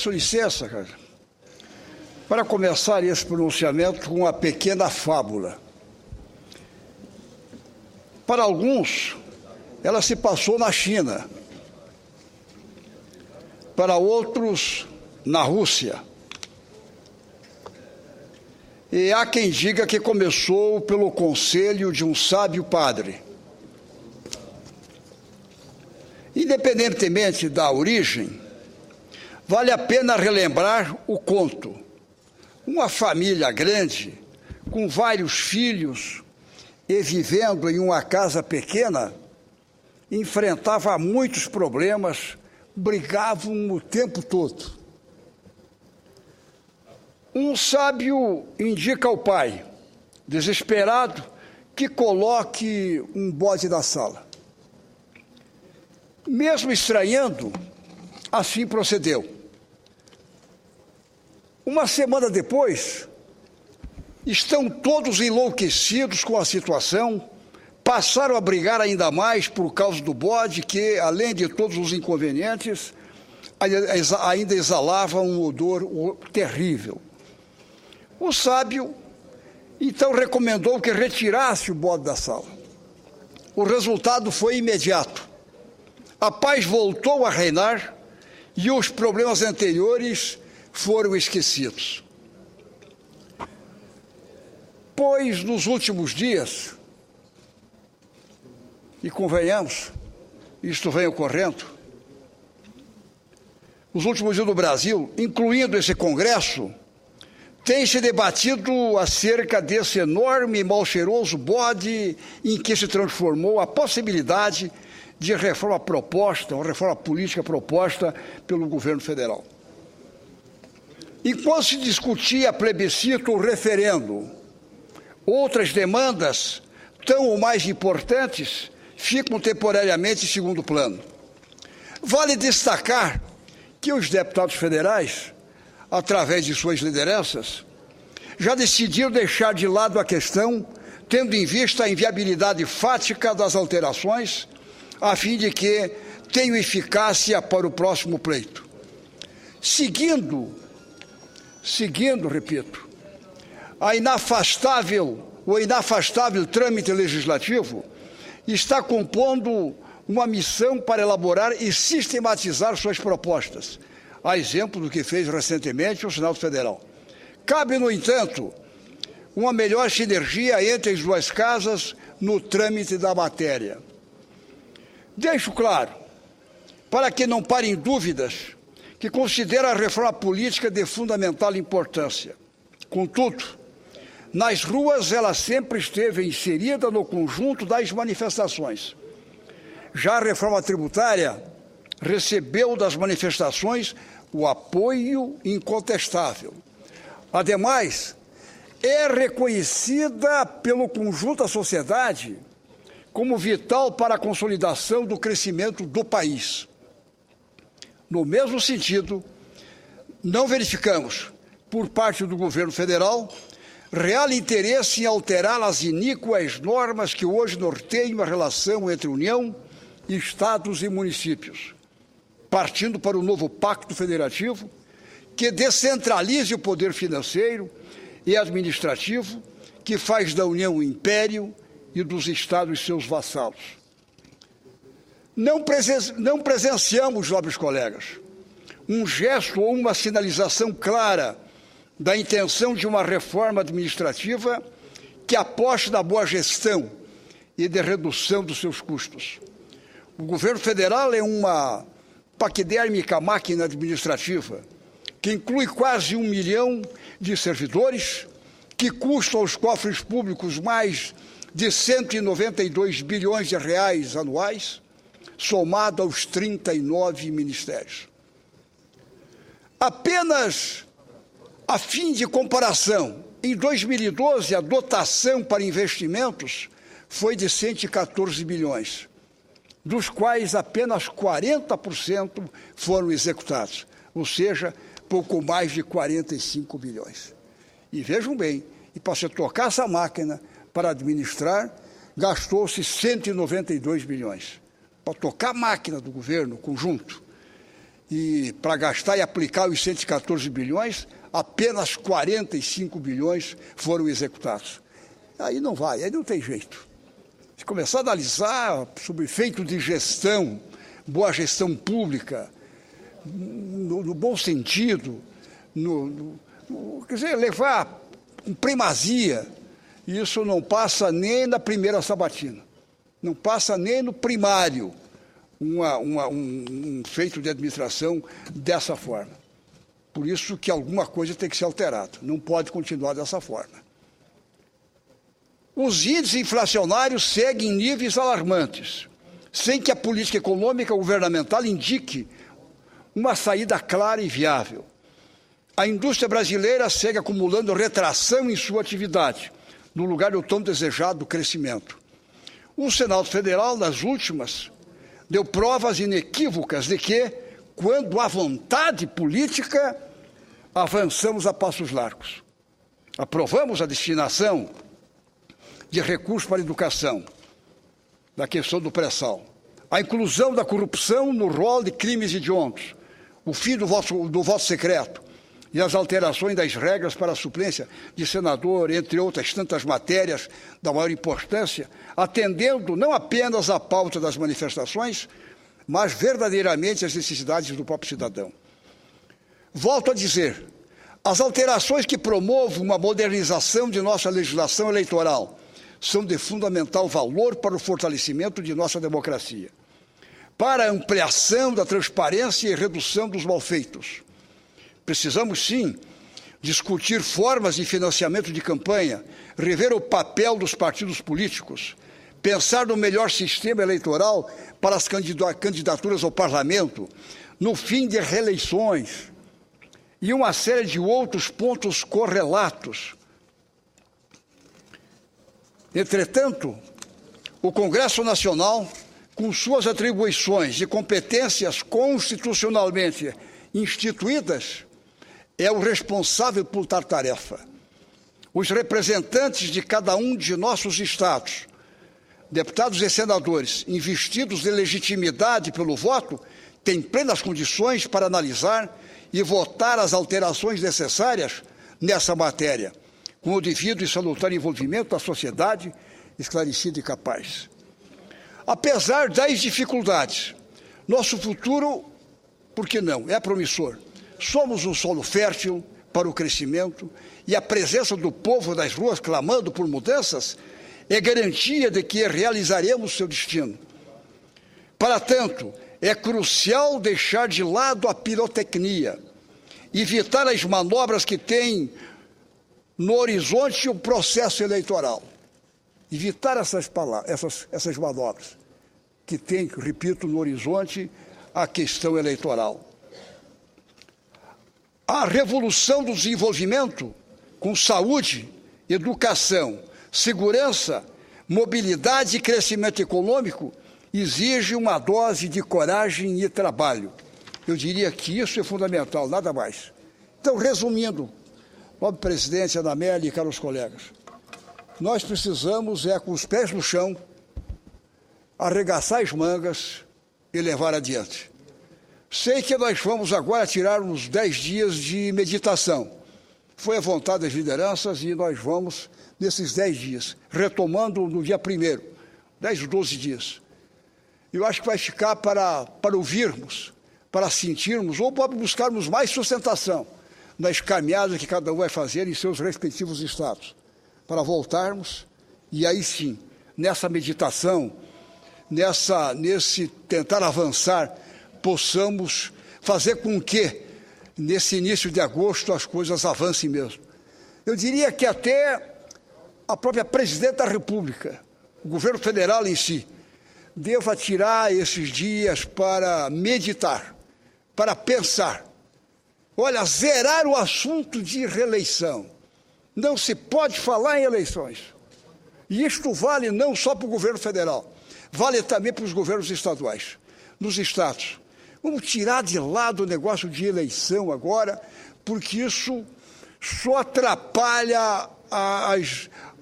Peço licença, cara, para começar esse pronunciamento com uma pequena fábula. Para alguns, ela se passou na China. Para outros, na Rússia. E há quem diga que começou pelo conselho de um sábio padre. Independentemente da origem, vale a pena relembrar o conto. Uma família grande, com vários filhos e vivendo em uma casa pequena, enfrentava muitos problemas, brigavam o tempo todo. Um sábio indica ao pai, desesperado, que coloque um bode na sala. Mesmo estranhando, assim procedeu. Uma semana depois, estão todos enlouquecidos com a situação, passaram a brigar ainda mais por causa do bode, que, além de todos os inconvenientes, ainda exalava um odor terrível. O sábio, então, recomendou que retirasse o bode da sala. O resultado foi imediato. A paz voltou a reinar e os problemas anteriores foram esquecidos. Pois, nos últimos dias, e convenhamos, isto vem ocorrendo, nos últimos dias do Brasil, incluindo esse Congresso, tem se debatido acerca desse enorme e mal cheiroso bode em que se transformou a possibilidade de reforma proposta, uma reforma política proposta pelo governo federal. Enquanto se discutia plebiscito ou referendo, outras demandas, tão ou mais importantes, ficam temporariamente em segundo plano. Vale destacar que os deputados federais, através de suas lideranças, já decidiram deixar de lado a questão, tendo em vista a inviabilidade fática das alterações, a fim de que tenham eficácia para o próximo pleito. Seguindo, repito, o inafastável trâmite legislativo está compondo uma missão para elaborar e sistematizar suas propostas, a exemplo do que fez recentemente o Senado Federal. Cabe, no entanto, uma melhor sinergia entre as duas casas no trâmite da matéria. Deixo claro, para que não parem dúvidas, que considero a reforma política de fundamental importância. Contudo, nas ruas ela sempre esteve inserida no conjunto das manifestações. Já a reforma tributária recebeu das manifestações o apoio incontestável. Ademais, é reconhecida pelo conjunto da sociedade como vital para a consolidação do crescimento do país. No mesmo sentido, não verificamos, por parte do governo federal, real interesse em alterar as iníquas normas que hoje norteiam a relação entre União, Estados e municípios, partindo para o novo Pacto Federativo, que descentralize o poder financeiro e administrativo, que faz da União um império e dos Estados seus vassalos. Não presenciamos, nobres colegas, um gesto ou uma sinalização clara da intenção de uma reforma administrativa que aposte na boa gestão e de redução dos seus custos. O governo federal é uma paquidérmica máquina administrativa que inclui quase 1 milhão de servidores, que custa aos cofres públicos mais de 192 bilhões de reais anuais, somado aos 39 ministérios. Apenas a fim de comparação, em 2012, a dotação para investimentos foi de 114 bilhões, dos quais apenas 40% foram executados, ou seja, pouco mais de 45 bilhões. E vejam bem, e para você tocar essa máquina, para administrar, gastou-se 192 bilhões. Para tocar a máquina do governo conjunto. e para gastar e aplicar os 114 bilhões, apenas 45 bilhões foram executados. Aí não vai, aí não tem jeito. Se começar a analisar sobre efeito de gestão, boa gestão pública, no bom sentido, quer dizer, levar com primazia, isso não passa nem na primeira sabatina, não passa nem no primário, um feito de administração dessa forma. Por isso que alguma coisa tem que ser alterada, não pode continuar dessa forma. Os índices inflacionários seguem em níveis alarmantes, sem que a política econômica governamental indique uma saída clara e viável. A indústria brasileira segue acumulando retração em sua atividade, no lugar do tão desejado crescimento. O Senado Federal, nas últimas, deu provas inequívocas de que, quando há vontade política, avançamos a passos largos. Aprovamos a destinação de recursos para a educação, da questão do pré-sal, a inclusão da corrupção no rol de crimes hediondos, o fim do voto secreto e as alterações das regras para a suplência de senador, entre outras tantas matérias da maior importância, atendendo não apenas à pauta das manifestações, mas verdadeiramente às necessidades do próprio cidadão. Volto a dizer, as alterações que promovam uma modernização de nossa legislação eleitoral são de fundamental valor para o fortalecimento de nossa democracia, para a ampliação da transparência e redução dos malfeitos. Precisamos, sim, discutir formas de financiamento de campanha, rever o papel dos partidos políticos, pensar no melhor sistema eleitoral para as candidaturas ao parlamento, no fim de reeleições e uma série de outros pontos correlatos. Entretanto, o Congresso Nacional, com suas atribuições e competências constitucionalmente instituídas, é o responsável por tal tarefa. Os representantes de cada um de nossos estados, deputados e senadores, investidos de legitimidade pelo voto, têm plenas condições para analisar e votar as alterações necessárias nessa matéria, com o devido e salutar envolvimento da sociedade esclarecida e capaz. Apesar das dificuldades, nosso futuro, por que não, é promissor. Somos um solo fértil para o crescimento e a presença do povo nas ruas clamando por mudanças é garantia de que realizaremos seu destino. Para tanto, é crucial deixar de lado a pirotecnia, evitar as manobras que têm no horizonte o processo eleitoral. Evitar essas manobras que têm, repito, no horizonte a questão eleitoral. A revolução do desenvolvimento com saúde, educação, segurança, mobilidade e crescimento econômico exige uma dose de coragem e trabalho. Eu diria que isso é fundamental, nada mais. Então, resumindo, nobre presidente, Ana Amélia e caros colegas, nós precisamos, com os pés no chão, arregaçar as mangas e levar adiante. Sei que nós vamos agora tirar uns 10 dias de meditação. Foi a vontade das lideranças e nós vamos, nesses 10 dias, retomando no dia 1º, 10 ou 12 dias. Eu acho que vai ficar para ouvirmos, para sentirmos ou para buscarmos mais sustentação nas caminhadas que cada um vai fazer em seus respectivos estados, para voltarmos e aí sim, nessa meditação, nesse tentar avançar, possamos fazer com que, nesse início de agosto, as coisas avancem mesmo. Eu diria que até a própria presidente da República, o governo federal em si, deva tirar esses dias para meditar, para pensar. Olha, zerar o assunto de reeleição. Não se pode falar em eleições. E isto vale não só para o governo federal, vale também para os governos estaduais. Nos estados, vamos tirar de lado o negócio de eleição agora, porque isso só atrapalha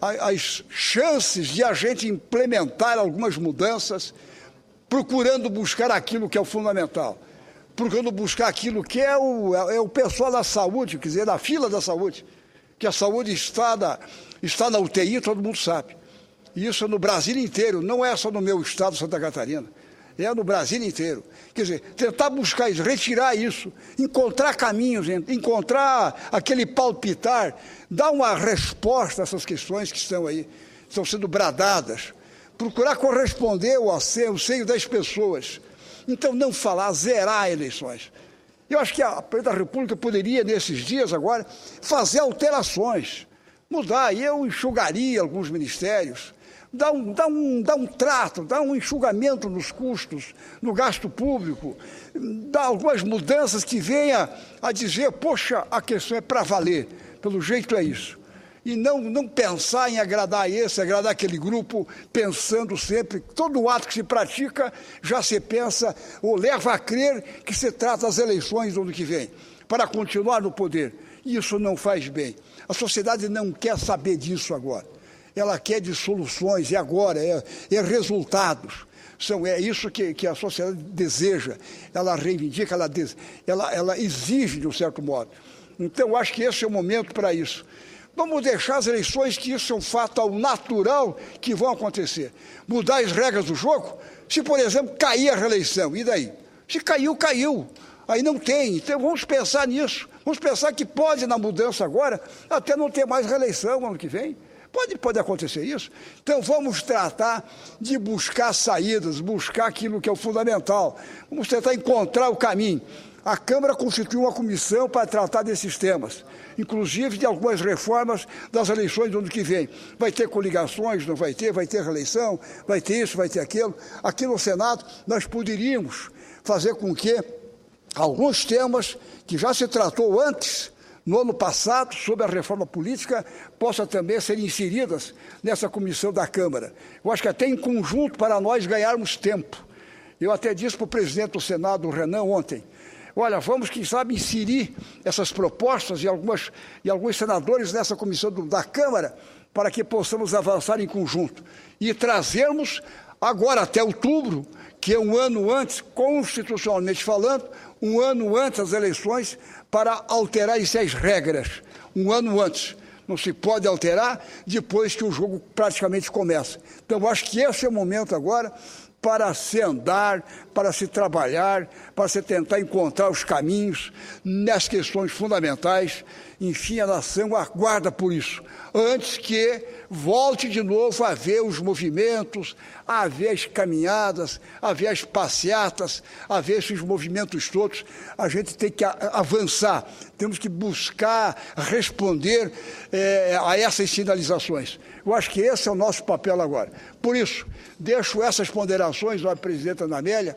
as chances de a gente implementar algumas mudanças, procurando buscar aquilo que é o fundamental. procurando buscar aquilo que é o pessoal da saúde, quer dizer, da fila da saúde, que a saúde está na UTI, todo mundo sabe. E isso é no Brasil inteiro, não é só no meu estado, Santa Catarina, é no Brasil inteiro. Quer dizer, tentar buscar isso, retirar isso, encontrar caminhos, encontrar aquele palpitar, dar uma resposta a essas questões que estão aí, estão sendo bradadas, procurar corresponder ao seio das pessoas. Então, não falar, zerar eleições. Eu acho que a Presidente da República poderia, nesses dias agora, fazer alterações, mudar. E eu enxugaria alguns ministérios, dar um trato, dar um enxugamento nos custos, no gasto público, dar algumas mudanças que venha a dizer, poxa, a questão é para valer, pelo jeito é isso. E não pensar em agradar esse, agradar aquele grupo, pensando sempre, todo ato que se pratica, já se pensa ou leva a crer que se trata das eleições do ano que vem, para continuar no poder. E isso não faz bem. A sociedade não quer saber disso agora. Ela quer de soluções, e agora, é resultados. É isso que a sociedade deseja, ela reivindica, ela exige, de um certo modo. Então, eu acho que esse é o momento para isso. Vamos deixar as eleições, que isso é um fato ao natural que vão acontecer. Mudar as regras do jogo, se, por exemplo, cair a reeleição, e daí? Se caiu, caiu. Aí não tem. Então, vamos pensar nisso. Vamos pensar que pode, na mudança agora, até não ter mais reeleição ano que vem. Pode acontecer isso. Então, vamos tratar de buscar saídas, buscar aquilo que é o fundamental. Vamos tentar encontrar o caminho. A Câmara constituiu uma comissão para tratar desses temas, inclusive de algumas reformas das eleições do ano que vem. Vai ter coligações, não vai ter reeleição, vai ter isso, vai ter aquilo. Aqui no Senado, nós poderíamos fazer com que alguns temas que já se tratou antes, no ano passado, sobre a reforma política, possam também ser inseridas nessa comissão da Câmara. Eu acho que até em conjunto para nós ganharmos tempo. Eu até disse para o presidente do Senado, o Renan, ontem, olha, vamos, quem sabe, inserir essas propostas e alguns senadores nessa comissão da Câmara para que possamos avançar em conjunto e trazermos agora até outubro, que é um ano antes, constitucionalmente falando, um ano antes das eleições, para alterar essas regras, um ano antes. Não se pode alterar depois que o jogo praticamente começa. Então, eu acho que esse é o momento agora para se andar, para se trabalhar, para se tentar encontrar os caminhos nas questões fundamentais. Enfim, a nação aguarda por isso, antes que volte de novo a ver os movimentos, a ver as caminhadas, a ver as passeatas, a ver esses movimentos todos. A gente tem que avançar, temos que buscar responder a essas sinalizações. Eu acho que esse é o nosso papel agora. Por isso, deixo essas ponderações à presidenta Ana Amélia,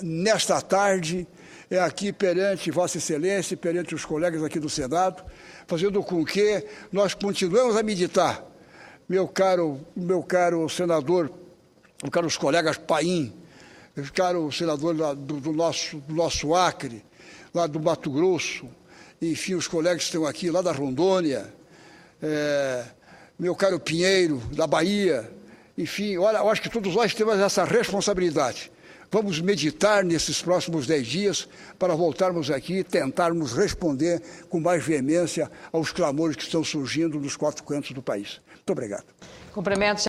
nesta tarde, aqui perante Vossa Excelência, perante os colegas aqui do Senado, fazendo com que nós continuemos a meditar. Meu caro senador, meus caros colegas Paim, meu caro senador do nosso Acre, lá do Mato Grosso, enfim, os colegas que estão aqui, lá da Rondônia, meu caro Pinheiro, da Bahia, enfim, olha, eu acho que todos nós temos essa responsabilidade. Vamos meditar nesses próximos 10 dias para voltarmos aqui e tentarmos responder com mais veemência aos clamores que estão surgindo nos 4 cantos do país. Muito obrigado. Cumprimentos.